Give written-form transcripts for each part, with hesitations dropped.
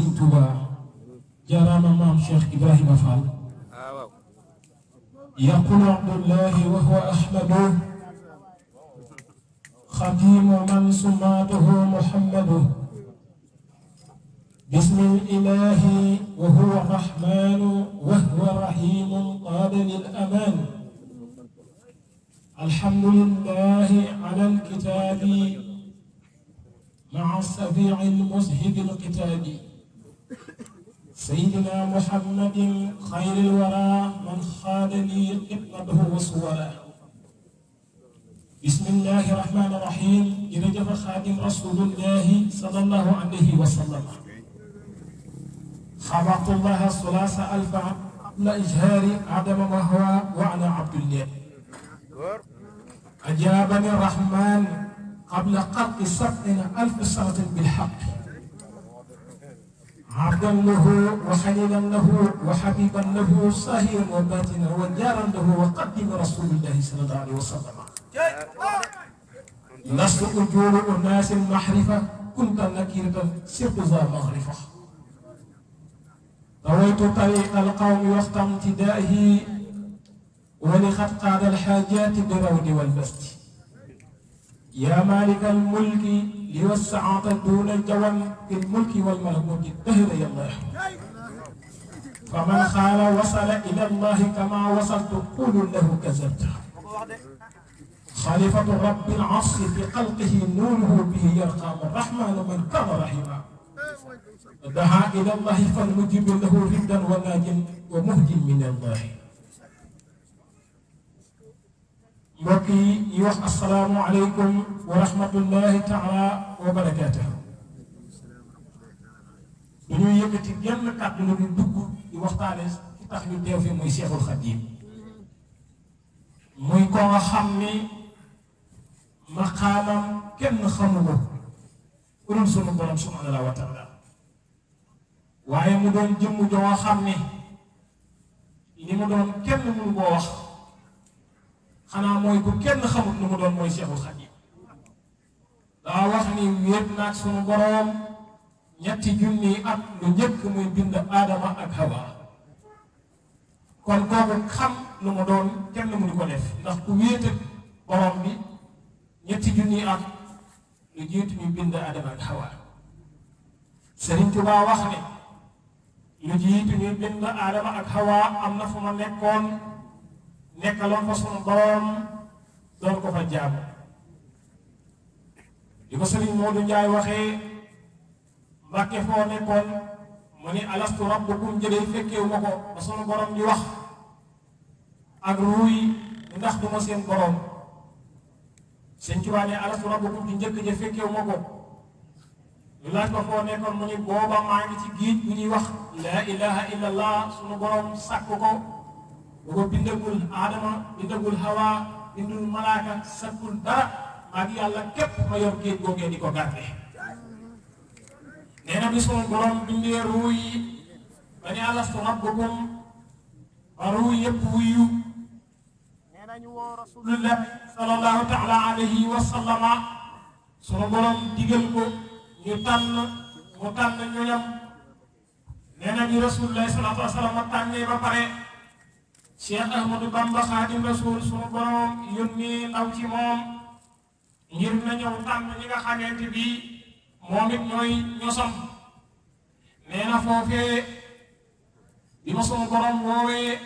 Serigne Touba jaaraama maam Cheikh Ibrahima Fall يقول عبد الله وهو أحمد خديم من سماته محمد بسم الإله وهو الرحمن وهو رحيم قاد للأمان الحمد لله على الكتاب مع السبيع المزهد الكتاب سيدنا محمد خير الورى من خاد لي خدمته وصورا بسم الله الرحمن الرحيم جرجف خادم رسول الله صلى الله عليه وسلم خبرت الله الثلاث ألفا قبل إجهار عدم وهو وأنا عبد الله أجابني الرحمن قبل قرق 70,000 سنة بالحق عبدا له وخليلا له وحبيبا له صهيرا وباتنا وجارا له وقدم رسول الله صلى الله عليه وسلم لست أجور الناس المحرفة كنت نكيرة سرت ذا مغرفة طويت طريق القوم وقت امتدائه ولقد قاد الحاجات بالرود والبسط يا مالك الملك ليوسع دون الجوال في الملك والملكوت الدهر يا الله فمن خال وصل إلى الله كما وصلت قول له كذبت خليفة رب العرش في خلقه نوره به يرقى الرحمن من كان رحيما دعا إلى الله فالمجيب له ردا وناج ومهد من الله mbokki yi wax assalaamu aleykum wa rahmatullahi taala wa barakaatuhu dañuy yëkkati genn kàddu la ñu dugg di waxtaane ci tax ñu teew fi muy Seexul Xadiim muy ko nga xam ni maqaamam kenn xamu ko ku dul sunu borom subhaanahu wa taala waaye mu doon jëmm joo xam ni li mu doon kenn mënu koo wax xanaa mooy ku kenn xamut lu mu doon mooy Seexul Xadiim daa wax ni wéet naag sunu boroom 3 junni at lu njëkk muy bind Aadama ak Hawa kon kooku xam lu mu doon kenn mënu ko def ndax ku wéet ak boroom bi 3 junni at lu jiitu ñu bind Aadama ak Hawa Sëriñ Tuubaa wax ne lu jiitu ñu bind Aadama ak Hawa am na fu ma nekkoon nekkaloon fa sunu boroom doon ko fa jaamu di ko Sëriñ Moodu Njaay waxee Mbàkke foo nekkoon mu ni alastu rabbukum jëlee fekkewu ma ko ba sunu boroom di wax ak ruuy ndax du ma seen boroom Sëñ Tuubaa ne alastu rabbukum di njëkk ja fekkewu ma ko ñu laaj ko foo nekkoon mu ni booba maa ngi ci géej bu ñuy wax laa ilaha illallah sunu boroom sàkk ko bu ko bindagul Aadama bindagul Hawa bindul malaaka sakkul dara maa ngi yàlla képp ma yor géej googee di ko gàtte nee na bi sunu borom bindee ruu yi ba ne alastu rabbukum ba ruu yëpp wuyu nee na ñu woo rasulullah sallallahu taala alayhi wa sallama sunu borom digal ko ñu tànn mu tànn ñoñam nee na ñu rasulullah sallallahu alayhi wa sallam tànnee ba pare Cheikh Ahmadou Bamba Xaadim Rasul sunu borom yónni ndaw ci moom ngir na ñëw tànn ñi nga xamante bi moom it ñooy ñosam nee na foofee bi ma sunu borom woowee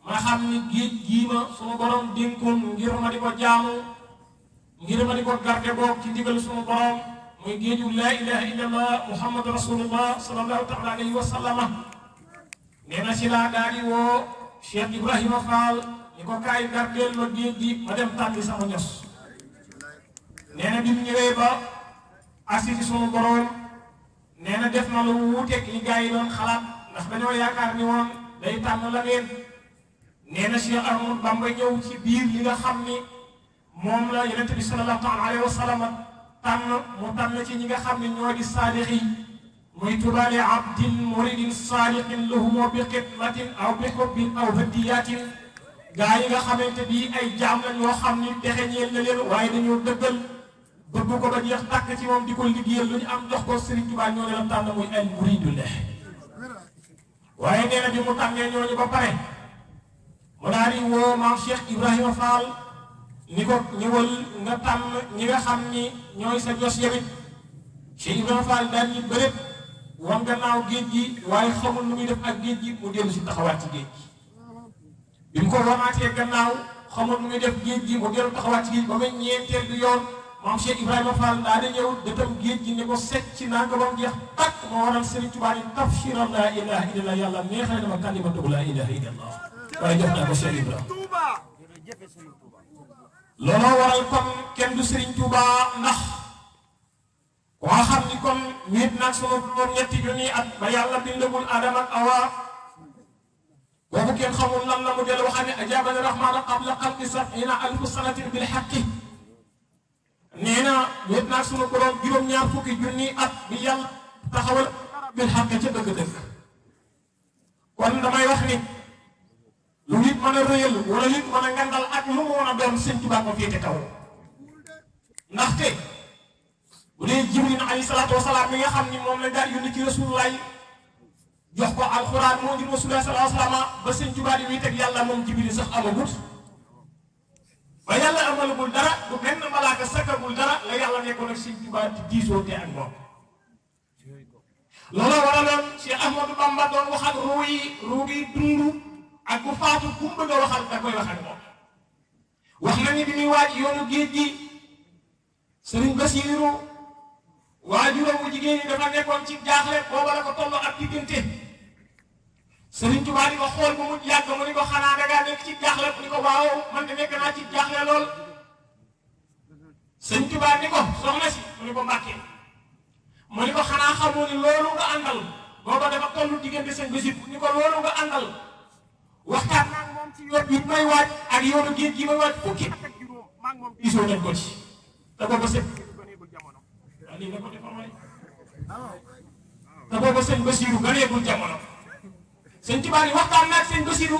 ma xam ni géej gii ma sunu borom dénkoon ngir ma di ko jaamu ngir ma di ko garde boog ci ndigal sunu borom muy géeju laa ilaha illallah muhammadu rasulullah sallallahu taala alayhi wa sallama nee na si laa daal di woo Cheikh Ibrahima Fall ni ko kaay gardeel ma géej gi ma dem tànni sama ños nee na bi mu ñëwee ba agsi ci sunu boroom nee na def na lu wuuteeg li gaa yi doon xalaat ndax dañoo yaakaar ni woon day tànn la ngeen nee na Cheikh Ahmadou Bamba ñëw ci biir li nga xam ni moom la Yonent bi sallallahu alayhi wa sallam mu tànn ci ñi nga xam ne ñoo di saadix yi muy tubaale abdin muridin saadiqin lahumoo bi xidmatin aw bi xubbin aw hadiyatin gaa yi nga xamante bi ay jaam lañ yoo xam ni texe ñeel na leen waaye dañoo dëggal bëgg ko ba jeex tàkk ci moom di ko liggéeyal lu ñu am jox ko Serigne Touba ñoo ne lam tànn muy al muridullah waaye nee na bi mu tànnee ñooñu ba pare mu daal di woo maam Cheikh Ibrahima Fall ni ko ñëwal nga tànn ñi nga xam ni ñooy sa jos yamit Cheikh Ibrahima Fall daal ñi bëreet wan gannaaw géej gi waaye xamul nu muy def ak géej gi mu dellu si taxawaat ci géej gi bi mu ko wanaatee gannaaw xamul nu muy def géej gi mu dellu taxawaat ci géej gi ba muy ñeenteel du yoon maam Cheikh Ibrahima Fall daa di ñëw dëtam géej gi ne ko secc naa nga ba mu jeex takk moo waral Serigne Touba ni tafsiran laa ilaha illallah yàlla neexale dama kalimatu laa ilaha illallah waaye jox naa ko Cheikh Ibrahima looloo waral kon kenn du Serigne Touba ndax koo xam ni kon wéet naag sama borom ñetti junni at ba yàlla bindagul Adama ak Awa boobu kenn xamul lan la mu del waxam ne ajaabani rahmaanu qabla xalqi sab'iina alfi sanatin bil haqqi nee na wéet naag sama borom juróom-ñaar fukki junni at bi yàlla taxawal bil haqqi ca dëgg-dëgg kon damay wax ni lu nit mën a rëyal wala nit mën a ngandal ak lu mu mën a doon Sëñ Tuubaa ko féete kaw ndaxte bu dee Jibril alayhi salaatu wasalaam mi nga xam ni moom la daal yónni ci Rasulullah jox ko alxuraan moo ngir Rasulullah sallallahu alayhi wa sallam ba Sëñ Tuubaa di wéet ak yàlla moom Jibril sax amagut ba yàlla amalagul dara du benn malaaka sakkagul dara la yàlla nekkoon ak Sëñ Tuubaa di diisoo te ak moom looloo waraloon Cheikh Ahmadou Bamba doon wax ak ruu yi dund ak bu faatu ku mu bëgg a waxal da koy wax ak moom wax nañu bi muy waaj yoonu géej gi Sëriñ Basiiru waajuram bu jigéen ñi dafa nekkoon ci jaaxle booba la ko tolloo ak diggante Sëriñ Tuubaa di ko xool bu mu yàgg mu ni ko xanaa dangaa nekk ci jaaxle mu ni ko waaw man de nekk naa ci jaaxle lool Sëriñ Tuubaa ni ko soxna si mu ni ko Mbàkke mu ni ko xanaa xamoo ni loolu nga àndal booba dafa tollu diggante sëñ Basiiru ni ko loolu nga àndal waxtaan naa moom ci yoon bi may waaj ak yoonu géej gi may waaj fukki at ak juróom maa ngi moom gisoo nañ ko ci te booba sëñ waaw lii la ko defar waay te booba sëñ Basiiru ganeegul jamono sëñ Tuubaa ni waxtaan naa ak sëñ Basiiru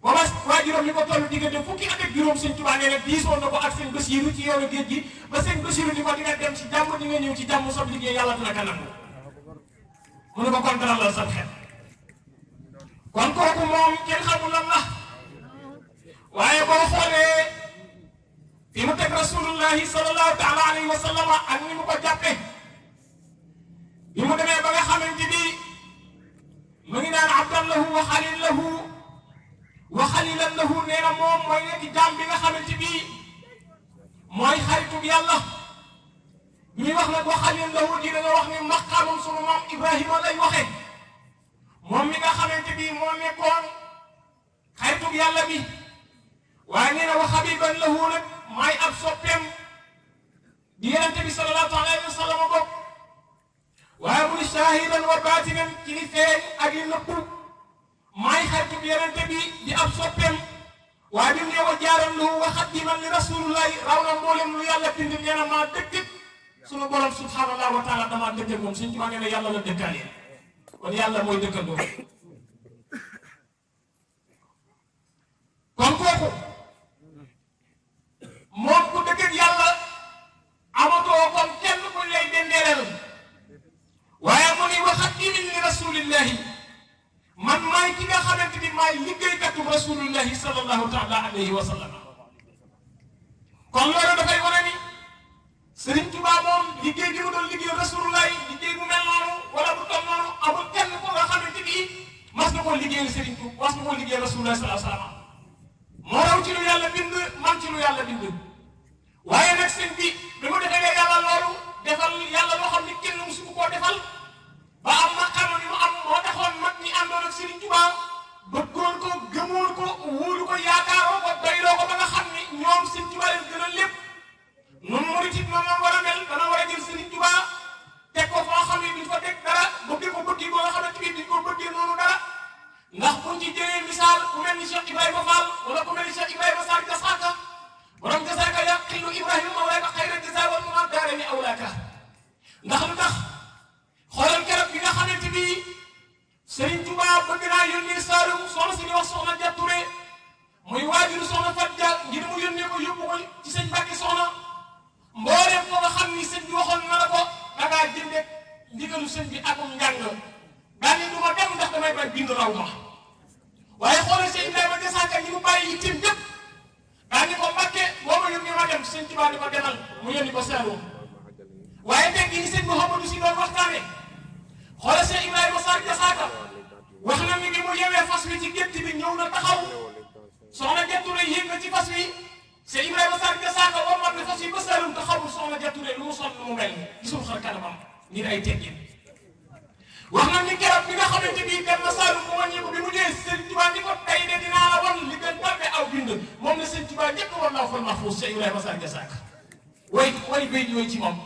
booba waajuram li ko toll diggante fukki at ak juróom sëñ Tuubaa nee na diisoon na ko ak sëñ Basiiru ci yoonu géej gi ba sëñ Basiiru ni ko di nga dem ci jàmm di nga ñëw ci jàmm sob liggéey yàlla dina ka nangu mu ne ko kon dara la sam xel kon kooku moom kenn xamul lan la waaye boo xoolee fi mu teg rasulullahi sallallahu taala alayhi wa sallam ak ni mu ko jàppe bi mu demee ba nga xamante ni mu ngi naan abdan lahu wa xalil lahu wa xalilan lahu nee na moom mooy nekk jaam bi nga xamante ni mooy xaritub yàlla bi muy wax nag wa xalil lahu di dañoo wax ni maqaamam sunu maam Ibrahima lay waxe moom mi nga xamante bi moo nekkoon xaritub yàlla bi waaye nee na wa xabiban lahu nag maay ab soppeem di Yonent bi sallallahu alayhi wa sallam bopp waaye mu ni shaahidan wa baatinan ci li feeñ ak li nëbbu maay xaritub Yonent bi di ab soppeem waaye bi mu ne wa jaaran lahu wa xadiman li rasulillahi raw na mboolem lu yàlla bind nee na maa dëkk sunu borom subhanahu wa taala damaa dëkk moom suñ ci ma nee na yàlla la dëkkaale kon yàlla mooy dëkkandoo kon kooku moom ku dëkk ak yàlla amatoo kon kenn ku lay dendeelal waaye mu ni waxat imin li rasulillahi man maay ki nga xamante ni maay liggéeykatu rasulillahi sallallahu taala alayhi wa sallam kon loolu dafay wane ni Sëriñ Tuubaa moom liggéey gi mu doon liggéey rasulullahi liggéey bu mel noonu wala bu toll noonu amul kenn ko nga xamante ni mas na koo liggéeyal Sëriñ Tuubaa mas na koo liggéeyal rasulullahi sallallahu alayhi wa sallam moo raw ci lu yàlla bind man ci lu yàlla bind waaye nag sëñ bi mu defee yàlla loolu defal yàlla loo xam ni kenn musu koo defal ba am maqaama ni mu am moo taxoon mag ñi àndoon ak Sëriñ Tuubaa bëggoon ko gëmoon ko wóolu ko yaakaaroo ko doyloo ko ba nga xam ni ñoom Sëriñ Tuubaa leen gën a lépp noonu murit it moom war a mel dana war a jël Sëriñ Tuubaa teg ko foo xam ne duñ ko teg dara bëgg ko bëgg ko nga xamante ni duñ ko bëggee noonu dara ndax buñ ci jëlee misaal ku mel ni Cheikh Ibrahima Fall wala ku mel ni Cheikh Ibrahima Sarr Jasaaka borom Jasaaka yaqilu Ibrahima mawlaaka xayra jazaa wal munaa daarayni awlaaka ndax lu tax xoolal keroog bi nga xamante ni Sëriñ Tuubaa bëgg naa yónnee Saalum soxna si ñuy wax soxna Dia Touré muy waajuru soxna Fat Dia ngir mu yónnee ko yóbbu ko ci sëñ Mbàkke soxna mboolem ndigalu sëñ bi akum njàng daal ni du ma dem ndax damay bañ bind raw ma waaye xoolal sëñ Ibrahima Jasaaka ñi mu bàyyi yittim yëpp daal ni ko Mbàkke boo ma yónni ma dem sëñ Tuubaa di ko demal mu yónni ko Saalum waaye teg gi ni sëñ Mouhamadou si doon waxtaane xoolal sëñ Ibrahima Sarr Jasaaka wax na ni bi mu yewee fas wi ci gétt bi ñëw na taxaw soxna Jature yéeg na ci fas wi sëñ Ibrahima Sarr Jasaaka wommat na fas wi ba Saalum te xamul soxna Jature lu mu sol lu mu mel gisul xar kanamam ngir ay teggin wax na ni keroog bi nga xamante ni dem na Saalum mu wàññeeku bi mu ñëwee sëñ Tuubaa ni ko tey de dinaa la wan li gën tarbe aw bind moom la sëñ Tuubaa njëkk war naa fal mahfuus sëñ Ibrahima Sarr Jasaaka way béy yooyu ci moom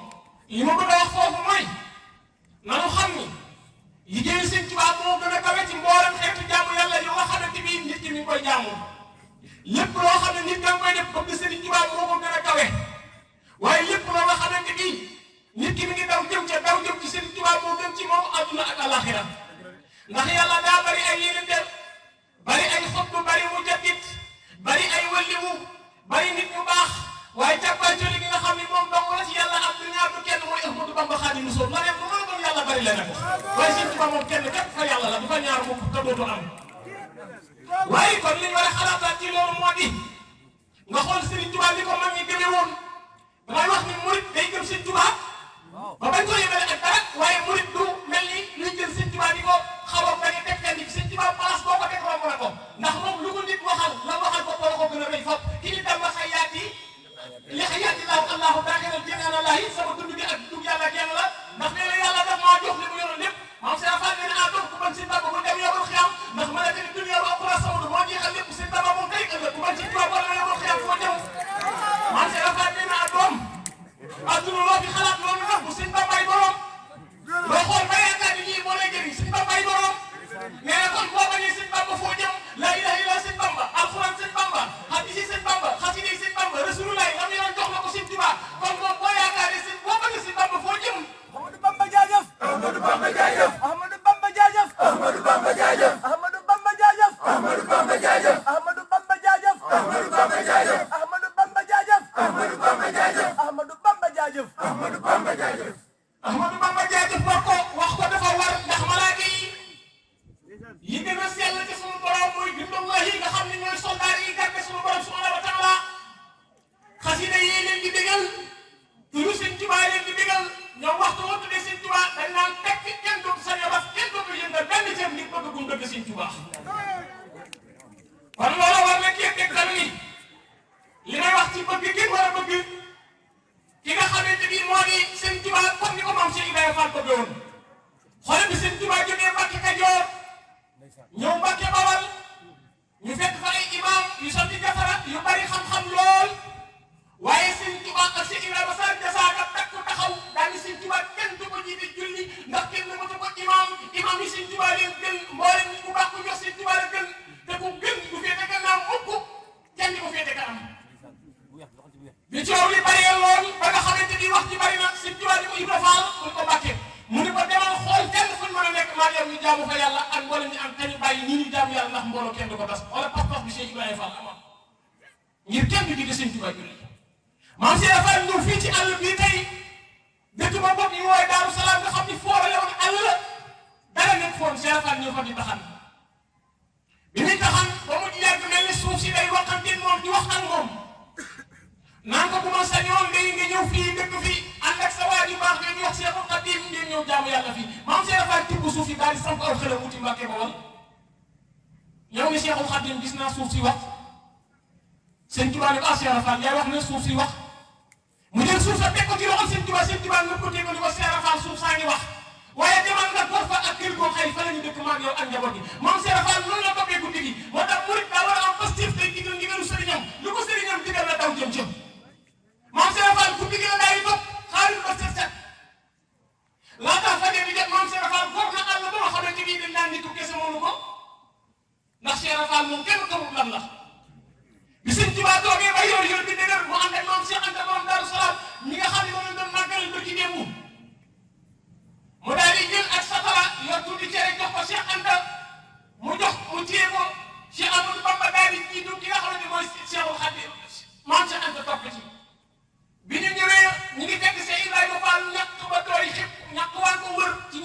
li ma bëgg a wax foofu mooy nanu xam ni liggéeyu sëñ Tuubaa moo gën a kawe ci mboolem xeetu jaamu yàlla yu nga xamante ni nit ki mi ngi koy jaamu lépp loo xam ne nit da nga koy def bëgg sëñ Tuubaa moo ko gën a kawe waaye lépp loo nga xamante ni nit ki mi ngi daw jëm ci sëñ Tuubaa moo gën ci moom adduna ak alaxira ndax yàlla daa bari ay yénenteel bari ay xutbu bari mujaddid bari ay walliwu bari nit ñu baax waaye càppaa coli gi nga xam ni moom dong la ci yàlla am du ñaar du kenn mooy Ahmadu Bamba Xaadimu Rasuul la dem lu mën a doon yàlla bari la ko waaye sëñ Tuubaa moom kenn képp fa yàlla la du fa ñaar mukk te dootu am waaye kon li ñu war a xalaataat ci loolu moo di nga xool sëñ Tuubaa li ko mag ñi gëmee woon damay wax ni murit day gëm sëñ Tuubaa ba bañ ko yemale ak dara waaye murit du mel ni luy jël sëñ Tuubaa di ko xaw a bañ a teg fenn sëñ Tuubaa place boo ko teg romb na ko ndax moom lu ko nit waxal la waxal ko wala ko gën a rëy fop ki ni dem ba xayaat yi li xayaat yi laaw allahu daaxiral jinaan allahi sama dund gi ak dund yàlla ak yàlla la ndax nee na yàlla daf maa jox li mu yoroon lépp maam Seex Faal nee na doom ku bañ sëñ Bamba bu dem yobal xiyam ndax ma nekk ni dunya wa axira sama moo jeexal lépp sëñ Bamba moom tey ëllëg ku bañ sëñ Tuubaa boo demee yobal xiyam foo jëm maam Seex Faal nee na doom adduna loo fi xalaat loolu nag bu sëñ Bambaay borom loo xool ba yaakaar ni lii moo lay jëriñ sëñ Bambaay borom nee na kon boo bañee sëñ Bamba foo jëm la ilaha illa sëñ Bamba alxuraan sëñ Bamba hadiis sëñ Bamba xasida yi sëñ Bamba rasulullah am yoon jox na ko sëñ Tuubaa kon moom boo yaakaaree sëñ boo bañee sëñ Bamba foo jëm Ahmadou Bamba jaajëf Ahmadou Bamba jaajëf Ahmadou Bamba jaajëf Ahmadou Bamba jaajëf Ahmadou Bamba jaajëf Ahmadou Bamba jaajëf Ahmadou Bamba jaajëf Ahmadou Bamba jaajëf Ahmadou Bamba jaajëf Ahmadou Bamba jaajëf Ahmadou Bamba jaajëf Ahmadou Bamba jaajëf Ahmadou Bamba jaajëf wax ko dafa war ndax malaaka yi gën a sell ci sunu borom mooy bindullahi yi nga xam ne ñooy soldaar yi gàdde sunu borom subhanahu wa taala xasida yi leen di digal turu sëñ Tuubaa leen di digal ñoom waxtu woo tuddee sëñ Tuubaa dañ naan tekk kenn dootu sañ a wax kenn dootu yëngal benn cër nit bëgg gum dëgg sëñ Tuubaa kon loola war na kii tegtal ni li may wax ci bëgg gi war a bëgg ki nga xamante ni moo di sëñ Tuubaa comme ni ko maam Cheikh Ibrahima Fall bëgg woon xoolal bi sëñ Tuubaa jógee Mbàkke Kajoor ñëw Mbàkke Bawal ñu fekk fa ay imam yu sant Jafara yu bari xam-xam lool waaye sëñ Tuubaa ak Cheikh Ibrahima Sarr Jasaaka takku taxaw daal di sëñ Tuubaa kenn du ko jiite julli ndax kenn du ko imam yi sëñ Tuubaa leen gën mboolem nit ku baax ku jox sëñ Tuubaa la gën te ku gën bu féete gannaaw mukk kenn du ko féete kanam bi coow li bari lool ba nga xamante ni wax ji bari na sëñ Tuubaa di ko Ibra Faal mu ko Mbàkke mu ni ko demal xool kenn fuñ mën a nekk maa yow ñu jaamu fa yàlla ak mboolem ñu am kañu bàyyi ñii ñu jaamu yàlla ndax mbooloo kenn du ko tas wala pas-pas bi Cheikh Ibrahima Fall amoon ngir kenn du jiite sëñ Tuubaa julli maam Cheikh Fall ñëw fii ci àll bii tey dëkk ba bopp ñu woowee Daaru Salaam nga xam ni foorale woon àll la dara nekk foon Cheikh Fall ñëw fa di taxan bi muy taxan ba mu yàgg mel ni suuf si day waxanteen moom di wax ak moom naan ko bu ma sañoon day nga ñëw fii dëkk fii ànd ak sa waa ju baax nga ñu wax Seexul Xadiim ngeen ñëw jaamu yàlla fii maam Cheikh Fall tibb suuf yi daal di samp aw xelam wuti Mbàkke Bawal ñëw ni Seexul Xadiim gis naa suuf si wax sëñ Tuubaa ne ko Cheikh Fall yaay wax ne suuf si wax mu jël suuf sa teg ko ci loxol sëñ Tuubaa nga ko teg ko ni ko Cheikh Fall suuf saa ngi wax waaye demal nga gor fa ak kër goo xëy fa la ñu dëkk maag yow ak njaboot gi maam Cheikh Fall loolu la toppee guddi gi moo tax murit daa war a am positif tey digal ndigalu sëriñam lu ko sëriñam digal la daw jëm maam Cheikh Fall guddi gi la daay topp xaalis ba set laataa fajar di jot maam Cheikh Fall gor na àll ba nga xamante ni dañ naan nitu kese moomu ko ndax Cheikh Fall moom kenn xamul lan la bi sëñ Tuubaa toogee ba yor bi dëgër mu ànd ak maam Cheikh Anta borom Daaru Salaam ñi nga xam ne moom lañ doon màggal ba ci démb mu daal di jël ak satala yor tuuti cere jox ko Cheikh Anta mu téye ko Cheikh Amadou Bamba daal di jiitu ki nga xamante mooy Cheikhul Khadim maam Cheikh Anta topp ci bi ñu ñëwee ñu ngi fekk Cheikh Ibrahima Fall ñàkk ba tooy xib ñàkk waan ko wër ci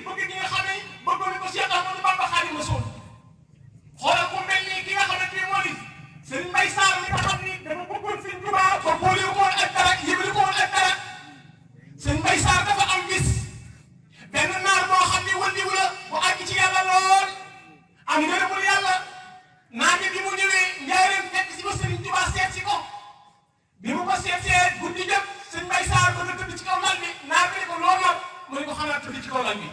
bëgg gi nga xam ne bëggoon na ko Cheikh Ahmadou Bamba Khadimu Rasuul xoolal ku mel ni ki nga xamante ni moo di Serigne Mbaye Sarr mi nga xam ni dafa bëggoon Serigne Touba ba boole ko woon ak dara yëbali ko woon ak dara Serigne Mbaye Sarr dafa am bis benn naar boo xam ni wëndiwu la bu àgg ci yàlla lool am ngërëmul yàlla naar bi mu ñëwee njaareem fekk si ba Serigne Touba seet si ko bi mu ko seetsee guddi jëm Serigne Mbaye Sarr ba nga tëdd ci kaw lal bi naar bi ne ko lool nag mu ne ko xanaa tëdd ci kaw lal bi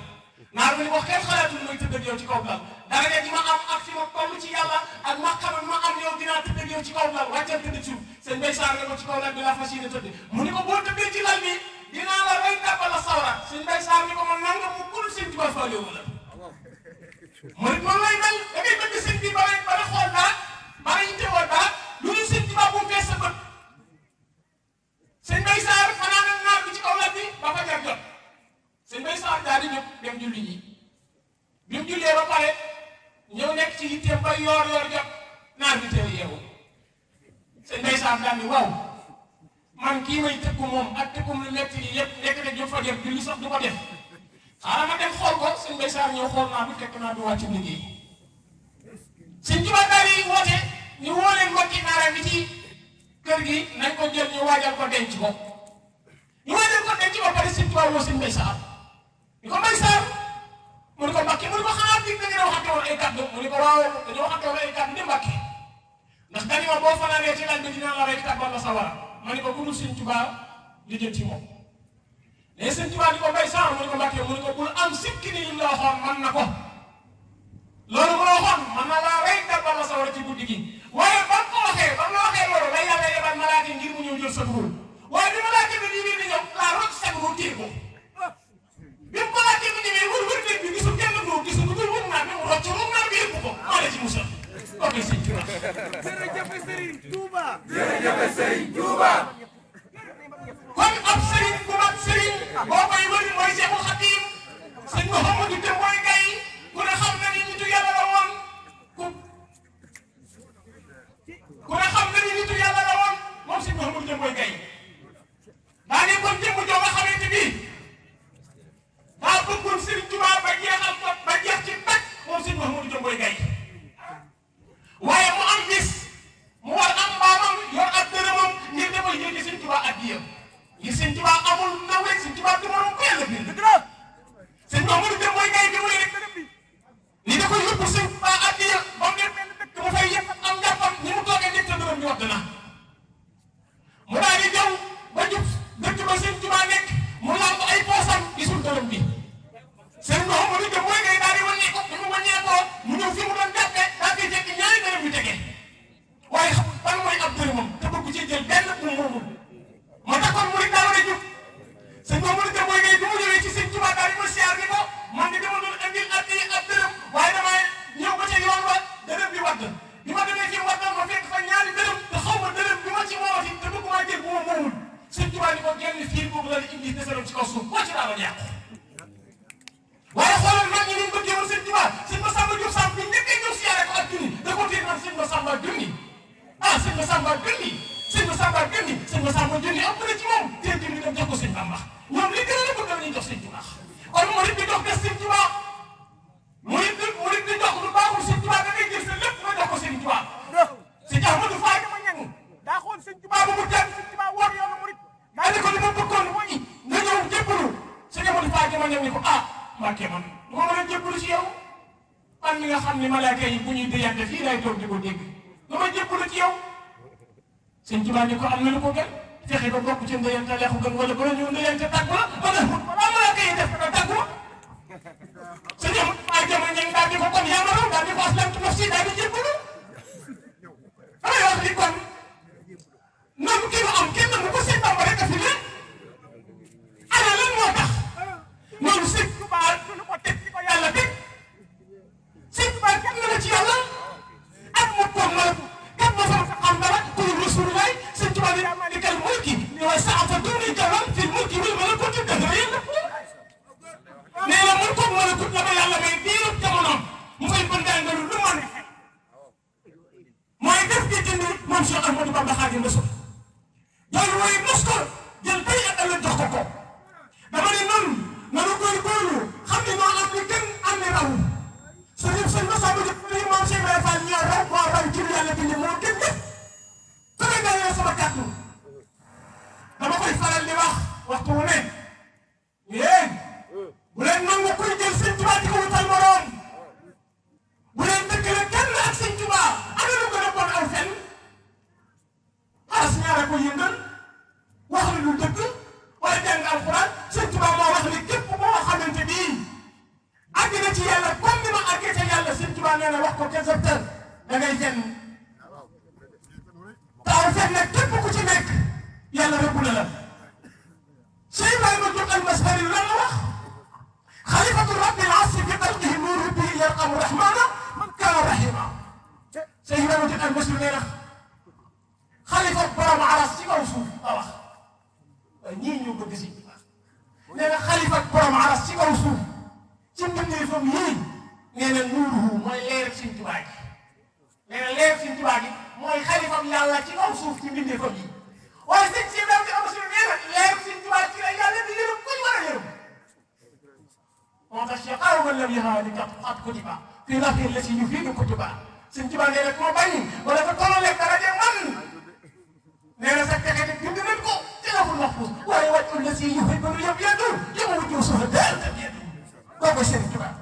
naar bi ne ko kenn xalaatul mooy tëdd ak yow ci kaw lal dara gi ma am ak fi ma toll ci yàlla ak maqama ma am yow dinaa tëdd ak yow ci kaw lal wàccal tëdd suuf Serigne Mbaye Sarr ne ko ci kaw lal bi laa fas yéene tëdd mu ne ko boo tëddee ci lal bi dinaa la rey tàbbal la sawara Serigne Mbaye Sarr ni ko man nanga mu kul Serigne Touba faale wu la mu ne noonu lay mel da ngay bëgg sëñ bi ba la xool dara ba la yittewoo dara lu ñu Serigne Touba bu mu fees sa bët Serigne Mbaye Sarr fanaan ak naar bi ci kaw lal bi ba fa jar jot Serigne Mbaye Sarr daal di ñëw dem julli ji bi mu jullee ba pare ñëw nekk ci yitteem ba yoor jot naar bi teel yeewu Serigne Mbaye Sarr daal ni waaw man kii may tëkku moom ak tëkkum lu metti yi yëpp nekk na ñu fa def julli sax du ko def xaaral ma dem xool ko Serigne Mbaye Sarr ñëw xool naa bi fekk naa du wàccu liggéey Serigne Touba daal di woote ñu woo leen mbokki naara bi ci kër gi nañ ko jël ñu waajal ko denc ko ñu waajal ko denc ko pare Serigne Touba woo Serigne Mbaye Sarr ni ko Mbaye Sarr mu ne ko Mbacke mu ne ko xanaa dig da ngeen waxante woon ay kàddu mu ne ko waaw dañoo waxante woon ay kàddu di Mbacke ndax dañu ma boo fanaanee ci laaj bi dinaa la rey tàbbal la sawara ma ne ko bu dul Serigne Touba di jëm ci moom mais Serigne Touba ni ko Mbaye Sarr mu ne ko Mbacke mu ne ko bul am sikki ni lim la waxoon man na ko loolu mu la waxoon man na laa rey tàbbal la sawara ci guddi gi waaye ba mu ko waxee ba mu la waxee loolu lay yàlla yebal malaaka ngir mu ñëw jël sa ruur waaye bi malaaka bi nii di ñëw laa rocc sa ruur téye ko bi mu malaaka bi ñëwee wër dégg bi gisul kenn ruur gisul lu dul wër naa bi mu rocc ruur naa bi yëpp ko moo la ci musal ok Serigne Touba jërëjëf Serigne Touba jërëjëf Serigne Touba kon ab Serigne bu mat Serigne boo koy wëri mooy Cheikhul Khadim sëñ Mouhamadou Demboy Gaye ku ne xam na ni nitu yàlla la woon ku ne xam na ni nitu yàlla la woon moom sëñ Mouhamadou Demboy Gaye daa nekkoon jëmm joo nga xamante bi daa bëggoon Serigne Touba ba jeexal ko ba jeex ci tag moom sëñ Mouhamadou Demboy Gaye waaye mu am bis mu war am mbaamam yor ak dërëmam ngir demal yéegi Serigne Touba addiyam ngir Serigne Touba amul nawle Serigne Touba du morom ko yàlla biir dëgg la Serigne Mouhamadou Demboy Gaye bi mu ne rek ni da koy yóbbu Serigne Touba addiya ba mu dem benn dëkk mu fay yëpp am njàppam ni mu toogee nekk te dërëm bi wadd na mu daal di ñëw ba jub dëkk ba Serigne Touba nekk mu laal ko ay poosam gisul dërëm bi Serigne Mouhamadou Demboy Gaye daal di wàññee ko bi mu wàññee ko mu ñëw fi mu doon jàppee daa koy jekki ñaari dërëm yu tegee waaye xamul ban mooy ab dërëmam te bëgg ci jël benn bu moomul moo tax kon mu ne daa war a jub Serigne Mouhamadou Demboy Gaye bi mu ñëwee ci Serigne Touba daal di ma siyaar ni ko man de dama doon indil ab dërëm waaye damay ñëw ba ca yoon ba dërëm bi wadd bi ma demee fii waddal ma fekk fa ñaari dërëm te xaw ma dërëm bi ma ci moomati te bëgg maa jël bu ma moomul Serigne Touba ni ko genn fiir boobu la di Iblis desalam ci kaw suuf boo ci daal la yàqu waaye xoolal mag ñi ni mu bëggee woon Serigne Touba Serigne Massamba Diop Samb bi njëkkee ñëw siyaare ko ak junni da ko téye man Serigne Massamba junni ah Serigne Massamba junni Serigne Massamba junni Serigne Massamba junni ëpp na ci moom téye junni dem jox ko Serigne Bamba ñoom li gën a la bëgg la ñuy jox Serigne Touba kon murid bi dox des Serigne Touba murid bi dox lu baaxul Serigne Touba da ngay jël sa lépp nga jox ko Serigne Touba Serigne Ahmadou Fall dama ñang daa xool Serigne Touba ba mu jàng Serigne Touba woor yoonu murid daa ne ko li ma bëggoon mooy nga ñëw jébbalu Serigne Ahmadou Fall dama ñang ni ko ah Mbacke man du ma mën a jébbalu ci yow man mi nga xam ne malaaka yi bu ñuy déyante fii lay toog di ko dégg lu ma jébbalu ci yow Serigne Touba ni ko am na lu ko gën fexe ba bokk ci ndeyante leexu gën wala ba la ñu ndeyante tàggu la ba nga balaa malaaka yi def ko tàggu Serigne Ahmadou Fall dama ñang daal di ko kon yaa ma raw daal di ko aslamtu nafsi daal di jébbalu damay wax ni kon noonu kii ma am kenn mu ko Serigne Bamba rek a fi ne ana lan moo tax noonu Serigne Touba du ko teg ci ko yàlla teg Serigne Touba kenn la ci yàlla ak mu toog ma kat ma sama sa xam dara ku Rasulullah Serigne Touba yaa malikal mulki ni wa sa'ata duni jawal fil mulki wal malakuti dara yàlla nee na mun ko malakut la ma yàlla may diiru jamono mu fay bëndaangalu lu ma nexe Tuubaa nee na wax ko kenn soptal da ngay fenn taw fenn nag képp ku ci nekk yàlla rëbb na la Cheikh Ibrahima Diop al-Mashari lan la wax xalifatu rabbil asri fi xalqihi nuuru bihi yarqamu rahmana man kaana rahima Cheikh Ibrahima Diop al-Mashari nee na xalifa borom aras ci kaw suuf la wax ñii ñu bëgg si nee na xalifa borom aras ci kaw suuf ci mbindeefam yii nee na nuuruhu mooy leer Sëñ Tuubaa gi nee na leer Sëñ Tuubaa gi mooy xalifam yàlla ci kaw suuf ci mbindeefam yi waaye sëñ si daal di am suñu nee na leer Sëñ Tuubaa ci la yàlla di yërëm ku ñu war a yërëm moo tax Cheikh aw man lam yahaani qad kutiba fii lafin la si ñu fii du kutiba Sëñ Tuubaa nee na ku ma bañ wala nga tollaleeg dara de man nee na sa texe de bind nañ ko ci laful mahfuus waaye wàccul la si yuxi ba nu yëpp yeddu yëma wujjoo suufa daal tam yeddu kooku Sëñ Tuubaa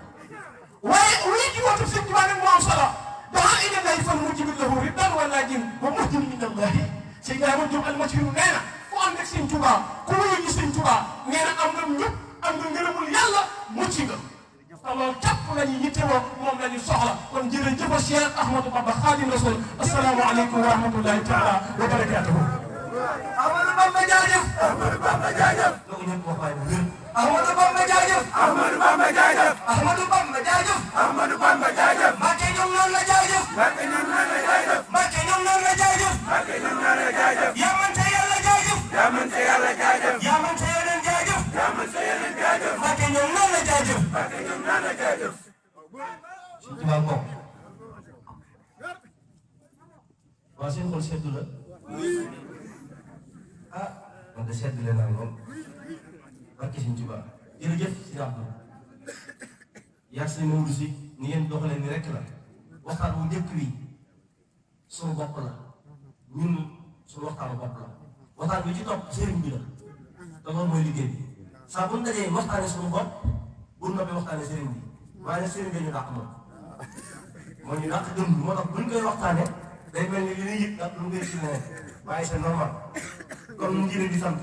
waaye wuy ji wootu Sëñ Tuubaa nag moo am solo daxal ila llahi fal mujibin lahu ridan wala jin wa muhtin min allahi Cheikh Ibrahima Diop al-Mashari nee na ku ànd ak Sëñ Tuubaa ku wuyu ji Sëñ Tuubaa nee na am nga ñëpp am nga ngërëmul yàlla mucc nga te loolu képp la ñu yittewoo moom la ñu soxla kon jërëjëf Cheikh Ahmadou Bamba Khadim Rasoul asalaamaaleykum wa rahmatullahi taala wa barakaatuhu. Ahmadou Bamba jaajëf. Ahmadou Bamba jaajëf. Ahmadou Bamba jaajëf. Ahmadou Bamba jaajëf. Ahmadou Bamba jaajëf. Ahmadou Bamba jaajëf. Mbàkke ñoom noonu la jaajëf. Mbàkke ñoom noonu la jaajëf. Mbàkke ñoom noonu la jaajëf. Mbàkke ñoom noonu la jaajëf. yaa mante yàlla jaajëf. yaa mante yàlla jaajëf. yaa mante yeneen jaajëf. yaa mante yeneen jaajëf. Mbàkke ñoom noonu la jaajëf. Mbàkke ñoom noonu la jaajëf. Sëñ Tuubaa ko waa seen xol seddu la ah man de seddu leen naa lool barke Sëñ Tuubaa jërëjëf si Abdou yàgg sëñ Maodo si ni ngeen doxalee ni rek la waxtaan bu njëkk wi suñu bopp la ñun suñu waxtaanu bopp la waxtaan bi ci topp sëriñ bi la te loolu mooy liggéey bi saa bu ñu dajee waxtaanee suñu bopp bu ñu noppee waxtaanee sëriñ bi waaye nag sëriñ bi ñu dàq moom moo ñu dàq dund moo tax buñ koy waxtaanee day mel ni li ñuy yëg ak lu ngay si leneen waaye c'est normal kon ñu ngi leen di sant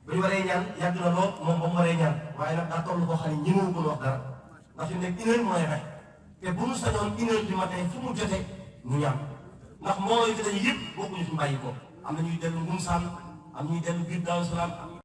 bu ñu waree ñaan yàgg na lool moom ba mu waree ñaan waaye nag daa toll koo xam ne ñëwul ko wax dara ndax fi mu nekk 1 heure mooy rek te bu ñu sañoon 1 heure du matin fu mu jotee ñu ñaan ndax moo yi dañuy yëpp bokkuñu fi mbàyyi ko am na ñuy dellu Ngum Sall am ñuy dellu biir Daaru Salaam